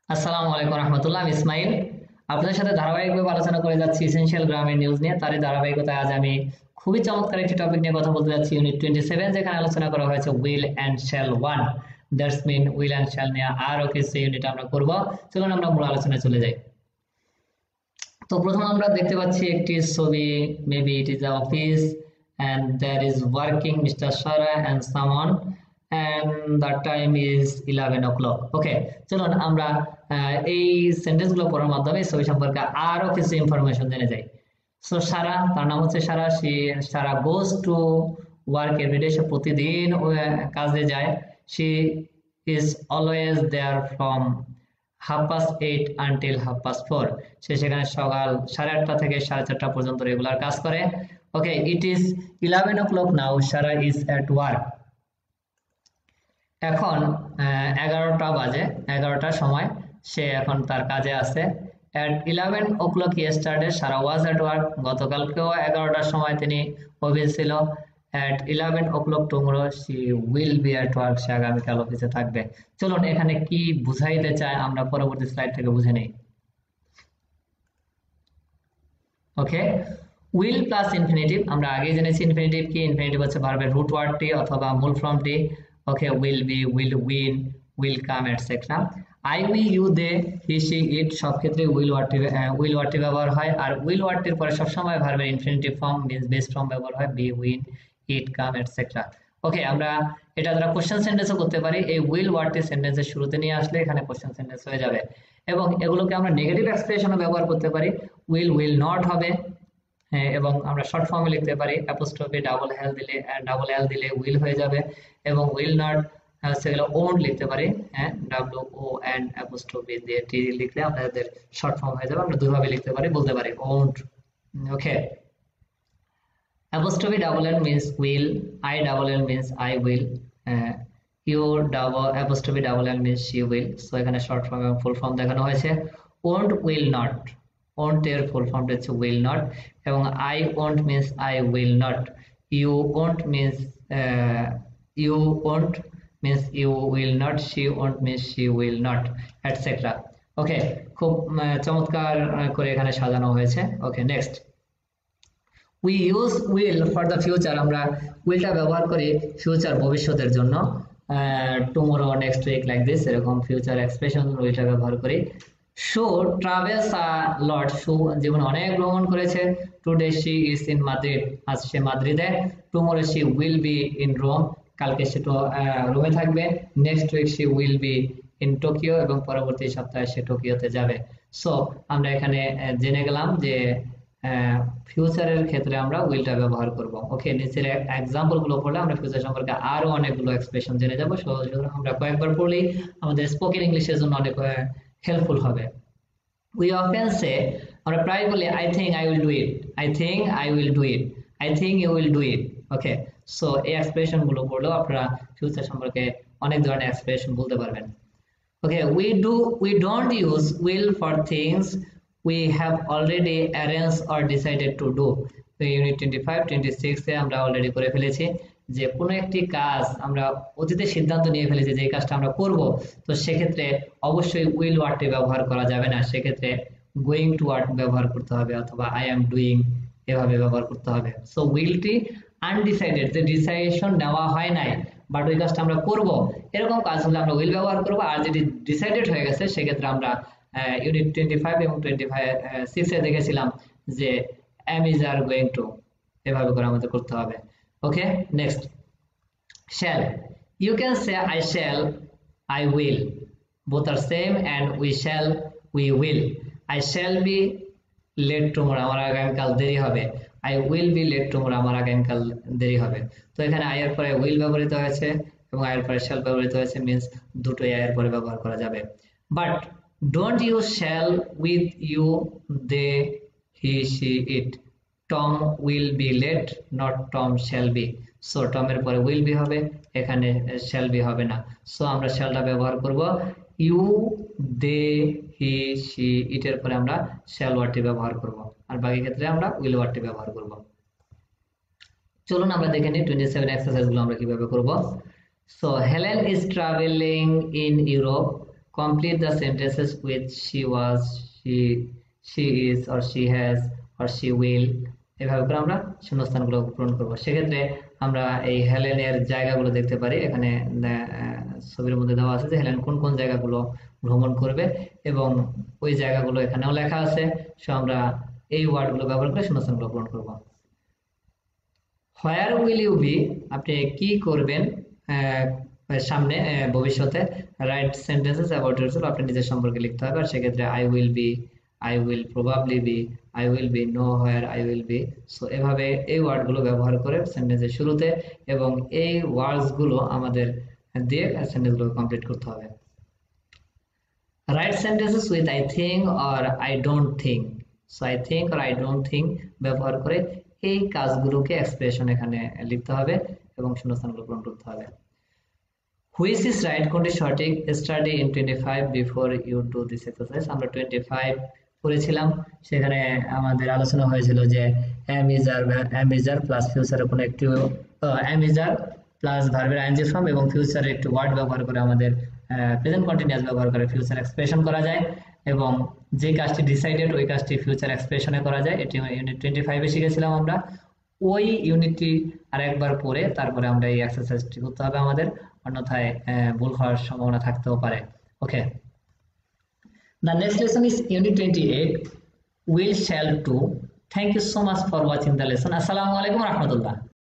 আসসালামু আলাইকুম রহমতুল্লাহ। আমি ইসমাইল আপনাদের সাথে ধারাবাহিকভাবে আলোচনা করে যাচ্ছি এসেনশিয়াল গ্রামের নিউজ নিয়ে। তারই ধারাবাহিকতায় আজ আমি খুবই চমৎকার একটি টপিক নিয়ে কথা বলতে যাচ্ছি, ইউনিট 27, যেখানে আলোচনা করা হয়েছে will and shall 1। That's mean will and shall নিয়ে আরও কিছু ইউনিট আমরা করব। চলুন আমরা মূল আলোচনায় চলে যাই। তো প্রথমে আমরা দেখতে পাচ্ছি একটি ছবি, maybe it is a office and there is working Mr. Shara and someone and the time is 11 o'clock. ওকে, চলুন আমরা এই সেন্টেন্সগুলো পড়ার মাধ্যমে ছবি সম্পর্কে আরো কিছু ইনফরমেশন জেনে যাই। সো সারা, তার নাম হচ্ছে Sara, Sara goes to work everyday, সে প্রতিদিন কাজে যায়। She is always there from 8:30 until 4:30। সে সেখানে সকাল 8:30 থেকে 4:30 পর্যন্ত রেগুলার কাজ করে। Okay, it is 11 o'clock now, Sara is at work. এখন 11টা বাজে, 11টার সময় সে এখন তার কাজে আছে। at 11 o'clock yesterday Sarah was at work, গতকালকেও 11টার সময় তিনি অফিসে ছিল। at 11 o'clock tomorrow she will be at work, সে আগামীকাল অফিসে থাকবে। চলুন এখানে কি বুঝাইতে চায় আমরা পরবর্তী স্লাইড থেকে বুঝে নেই। ওকে, উইল প্লাস ইনফিনিটিভ, আমরা আগেই জেনেছি ইনফিনিটিভ কি। ইনফিনিটিভ হচ্ছে ভার্বের রুট ওয়ার্ডটি অথবা মূল ফর্মটি। Okay, will be, will win, will come etcetera. I, we, you, they, he, she, it সব ক্ষেত্রে উইল ওয়ার্ডটি ব্যবহার হয়। আর উইল ওয়ার্ডটির পরে সবসময় ভার্বের infinitive form means base form ব্যবহার হয়, বি, উইন, ইট, কাম এটসেট্রা। ওকে, আমরা এটা দ্বারা কোশ্চেন সেন্টেন্সও করতে পারি। এই উইল ওয়ার্ডটি সেন্টেন্সের শুরুতে নিয়ে আসলে এখানে কোশ্চেন সেন্টেন্স হয়ে যাবে। এবং এগুলোকে আমরা নেগেটিভ এক্সপ্রেশনও ব্যবহার করতে পারি। উইল নট হবে, এবং আমরা শর্ট ফর্মে লিখতে পারি অ্যাপোস্ট্রফি ডাবল এল দিলে উইল হয়ে যাবে। এবং উইল নট সেগুলো ওন্ট লিখতে পারি, ডাব্লিউ ও এন অ্যাপোস্ট্রফি দিয়ে টি লিখলে আমাদের শর্ট ফর্ম হয়ে যাবে। আমরা দুইভাবে লিখতে পারি, বলতে পারি won't. Okay, apostrophe double L means will, I double L means I will, U double apostrophe double L means she will. So এখানে শর্ট ফর্ম এবং ফুল ফর্ম দেখানো হয়েছে। ওন্ট, উইল নট, ওন্ট এর ফুল ফর্মটা হচ্ছে উইল নট। এবং I won't means I will not, you won't means you won't means you will not, she won't means she will not, etcetera. Okay, খুব চমৎকার করে এখানে সাজানো হয়েছে। Okay, next, we use will for the future, আমরা উইলটা ব্যবহার করি ফিউচার ভবিষ্যতের জন্য। Tomorrow, next week, like this, এরকম ফিউচার এক্সপ্রেশন উইলটা ব্যবহার করি। She travels a lot, she জীবনে অনেক ভ্রমণ করেছে। Today she is in Madrid, আজ সে মাদ্রিদে। Tomorrow she will be in Rome, কালকে সে রোমে থাকবে। Next week she will be in Tokyo, এবং পরবর্তী সপ্তাহে সে টোকিওতে যাবে। সো আমরা এখানে জেনে গেলাম যে ফিউচারের ক্ষেত্রে আমরা উইলটা ব্যবহার করব। ওকে, নিচের এক্সাম্পল গুলো পড়লে আমরা ফিউচার সম্পর্কে আরো অনেকগুলো এক্সপ্রেশন জেনে যাব। আমরা কয়েকবার পড়লেই আমাদের স্পোকেন ইংলিশের জন্য অনেক হেল্পফুল হবে। উই অফেন সে, আমরা প্রায় বলি I think I will do it, I think I will do it, I think you will do it. Okay, so এই এক্সপ্রেশন গুলো পড়লেও আপনারা ফিউচার সম্পর্কে অনেক ধরনের এক্সপ্রেশন বলতে পারবেন। Okay, we don't use will for things we have already arranged or decided to do. তো ইউনিট 25, 26 এ আমরা অলরেডি করে ফেলেছি যে কোনো একটি কাজ আমরা অতীতে সিদ্ধান্ত নিয়ে ফেলেছি যে এই কাজটা আমরা করব, তো সেক্ষেত্রে অবশ্যই উইল ওয়ার্ডটি ব্যবহার করা যাবে না। সেক্ষেত্রে গোয়িং টু ওয়ার্ড ব্যবহার করতে হবে, অথবা আই এম ডুইং এভাবে ব্যবহার করতে হবে। সো উইলটি আনডিসাইডেড, যে ডিসাইশন নেওয়া হয় নাই বাট ওই কাজটা আমরা করব, এরকম কাজ হলে আমরা উইল ব্যবহার করব। আর যদি ডিসাইডেড হয়ে গেছে সেক্ষেত্রে আমরা ইউনিট 25 এবং 26 এ দেখেছিলাম যে am is are going to, এভাবে করে আমাদের করতে হবে। ওকে, next, shall, you can say I shall, I will, both are same, and we shall, we will. I shall be late tomorrow, আমার আগামীকাল দেরি হবে। I will be late tomorrow, আমার আগামীকাল দেরি হবে। তো এখানে I এর পরে will ব্যবহৃত হয়েছে এবং I এর পরে shall ব্যবহৃত হয়েছে, মিন্স দুটোই I এর পরে ব্যবহার করা যাবে। But don't use shall with you, they, he, she, it. Tom will be late, not Tom shall be. So Tom এর পরে উইল বি হবে, এখানে শ্যাল বি হবে না। সো আমরা শ্যালটা ব্যবহার করব। ইউ, দে, হি, সি, ইট এর পরে আমরা শ্যাল ওয়ার্ডটি ব্যবহার করব, আর বাকি ক্ষেত্রে আমরা উইল ওয়ার্ডটি ব্যবহার করব। চলুন আমরা দেখে নিই 27 এক্সারসাইজ গুলো আমরা কিভাবে করব। So Helen is travelling in Europe, complete the sentences with she was, she is, or she has, or she will, এভাবে করে আমরা শূন্যস্থানগুলো পূরণ করব। সেক্ষেত্রে আমরা এই হেলেনের জায়গাগুলো দেখতে পারি, এখানে ছবির মধ্যে দেওয়া আছে যে হেলেন কোন কোন জায়গাগুলো ভ্রমণ করবে এবং ওই জায়গাগুলো এখানেও লেখা আছে। সো আমরা এই ওয়ার্ডগুলো ব্যবহার করে শূন্যস্থানগুলো পূরণ করব। হোয়ার উইল ইউ বি, আপনি কি করবেন সামনে ভবিষ্যতে। রাইট সেন্টেন্সেস অ্যাবাউট ইয়োরসেলফ, আপনি নিজের সম্পর্কে লিখতে হবে। আর সেক্ষেত্রে I will be, I will probably be, I will be, nowhere I will be. So এভাবে এই ওয়ার্ডগুলো ব্যবহার করে সেন্টেন্সের শুরুতে এবং এই ওয়ার্ডসগুলো আমাদের দিয়ে সেন্টেন্সগুলো কমপ্লিট করতে হবে। Right sentences with I think or I don't think. So I think or I don't think ব্যবহার করে এই কাজগুলোকে এক্সপ্রেশন এখানে লিখতে হবে এবং শূন্যস্থানগুলো পূরণ করতে হবে। হুইচ ইজ রাইট, কোনটি সঠিক। Study in 25 before you do this exercise. আমরা 25 পড়েছিলাম, সেখানে আমাদের আলোচনা হয়েছিল যে এম ইজ আর প্লাস ফিউচারের কোনো একটি এম ইজ আর প্লাস ভার্বের আইএনজি ফর্ম এবং ফিউচারের একটি ওয়ার্ড ব্যবহার করে আমাদের প্রেজেন্ট কন্টিনিউয়াস ব্যবহার করে ফিউচার এক্সপ্রেশন করা যায় এবং যে কাজটি ডিসাইডেড ওই কাজটি ফিউচার এক্সপ্রেশনে করা যায়। এটি ইউনিট 25 এ শিখেছিলাম আমরা। ওই ইউনিটটি আরেকবার পড়ে তারপরে আমরা এই এক্সারসাইজটি করতে হবে আমাদের, অন্যথায় ভুল হওয়ার সম্ভাবনা থাকতেও পারে। ওকে, the next lesson is unit 28, will, shall, to. Thank you so much for watching the lesson. Assalamu alaikum warahmatullah.